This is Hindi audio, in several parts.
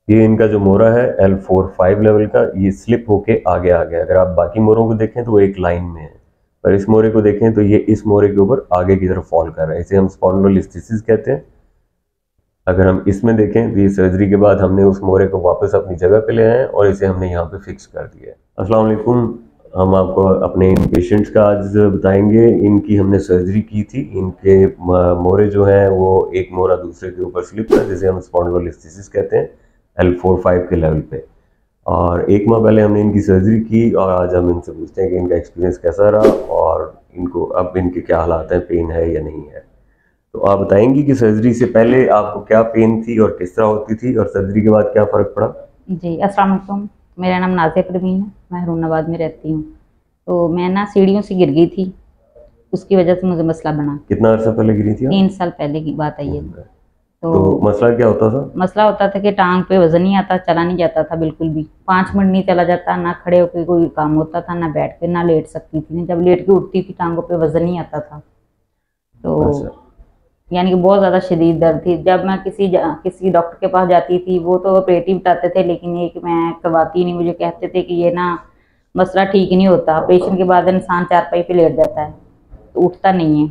ये इनका जो मोरा है L4-5 लेवल का, ये स्लिप होके आगे आ गया। अगर आप बाकी मोरों को देखें तो वो एक लाइन में है, पर इस मोरे को देखें तो ये इस मोरे के ऊपर आगे की तरफ फॉल कर रहा है। इसे हम स्पॉन्डिलोलिस्थेसिस कहते हैं। अगर हम इसमें देखें तो ये सर्जरी के बाद हमने उस मोरे को वापस अपनी जगह पे ले आए और इसे हमने यहाँ पे फिक्स कर दिया है। अस्सलाम वालेकुम। हम आपको अपने इन पेशेंट्स का आज बताएंगे। इनकी हमने सर्जरी की थी। इनके मोरे जो हैं वो एक मोरा दूसरे के ऊपर स्लिप था, जिसे हम स्पॉन्डिलोलिस्थेसिस कहते हैं, L4-5 के लेवल पे। और 1 माह पहले हमने इनकी सर्जरी की और आज हम इनसे पूछते हैं कि इनका एक्सपीरियंस कैसा रहा और इनको अब इनके क्या हालात हैं, पेन है या नहीं है। तो आप बताएंगी कि सर्जरी से पहले आपको क्या पेन थी और किस तरह होती थी, और सर्जरी के बाद क्या फ़र्क पड़ा? जी, अस्सलाम वालेकुम। मेरा नाम नाज़िया परवीन है, मैं हरूनाबाद में रहती हूँ। तो मैं ना सीढ़ियों से गिर गई थी, उसकी वजह से मुझे मसला बना। कितना अर्सा पहले गिरी थी आप? 3 साल पहले की बात है ये। तो मसला क्या होता था? मसला होता था कि टांग पे वजन नहीं आता, चला नहीं जाता था बिल्कुल भी। 5 मिनट नहीं चला जाता, ना खड़े होकर कोई काम होता था, ना बैठ के, ना लेट सकती थी। जब लेट के उठती थी टांगों पे वजन नहीं आता था। तो अच्छा। यानी कि बहुत ज़्यादा शदीद दर्द थी। जब मैं किसी डॉक्टर के पास जाती थी, वो तो ऑपरेटिव बताते थे, लेकिन ये कि मैं करवाती नहीं। मुझे कहते थे कि ये ना मसला ठीक नहीं होता, ऑपरेशन के बाद इंसान चारपाई पे लेट जाता है तो उठता नहीं है।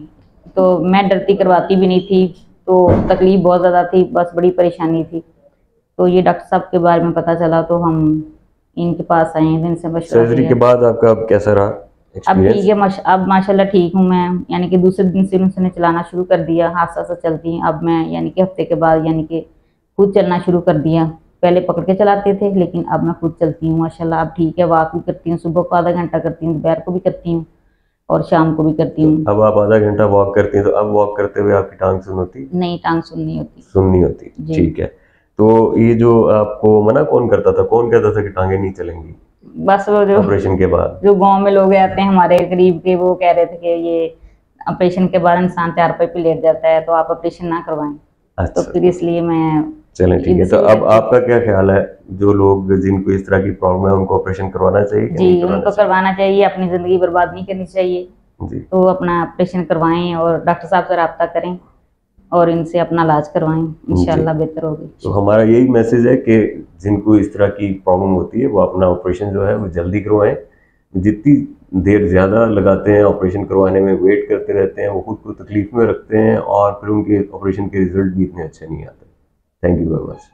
तो मैं डरती, करवाती भी नहीं थी। तो तकलीफ बहुत ज़्यादा थी, बस बड़ी परेशानी थी। तो ये डॉक्टर साहब के बारे में पता चला तो हम इनके पास आए हैं, इनसे मशवरा सर्जरी लिया। के बाद आपका अब कैसा रहा अब ठीक एक्सपीरियंस? है, अब माशाल्लाह ठीक हूँ मैं। यानी कि दूसरे दिन से उन्होंने चलाना शुरू कर दिया, हाथ से चलती हैं अब मैं। यानी कि हफ्ते के बाद यानी कि खुद चलना शुरू कर दिया। पहले पकड़ के चलाते थे, लेकिन अब मैं खुद चलती हूँ माशाल्लाह। अब ठीक है, वॉक भी करती हूँ, सुबह को आधा घंटा करती हूँ, दोपहर को भी करती हूँ और शाम को भी करती हूँ। अब आप आधा घंटा वॉक करती हैं, तो अब वॉक करते हुए आपकी टांग सुन होती? नहीं, टांग सुननी होती। सुननी होती, जी। ठीक है। तो ये जो आपको मना कौन करता था, कौन कहता था कि टांगे नहीं चलेंगी बस वो जो ऑपरेशन के बाद? जो गांव में लोग आते हैं हमारे करीब के, वो कह रहे थे कि ये ऑपरेशन के बाद इंसान चारपाई पे लेट जाता है, तो आप ऑपरेशन ना करवाएं। तो अच्छा, फिर इसलिए मैं चलें ठीक है। तो अब आपका क्या ख्याल है, जो लोग जिनको इस तरह की प्रॉब्लम है उनको ऑपरेशन करवाना चाहिए कि नहीं जी, करवाना उनको चाहिए? करवाना चाहिए, अपनी ज़िंदगी बर्बाद नहीं करनी चाहिए। जी। तो अपना ऑपरेशन करवाएं और डॉक्टर साहब से रब्ता करें और इनसे अपना इलाज करवाएं, जी। इंशाल्लाह बेहतर होगी। तो हमारा यही मैसेज है कि जिनको इस तरह की प्रॉब्लम होती है वो अपना ऑपरेशन जो है वो जल्दी करवाएं। जितनी देर ज़्यादा लगाते हैं ऑपरेशन करवाने में, वेट करते रहते हैं, वो खुद को तकलीफ में रखते हैं और फिर उनके ऑपरेशन के रिजल्ट भी इतने अच्छे नहीं आते। Thank you very much.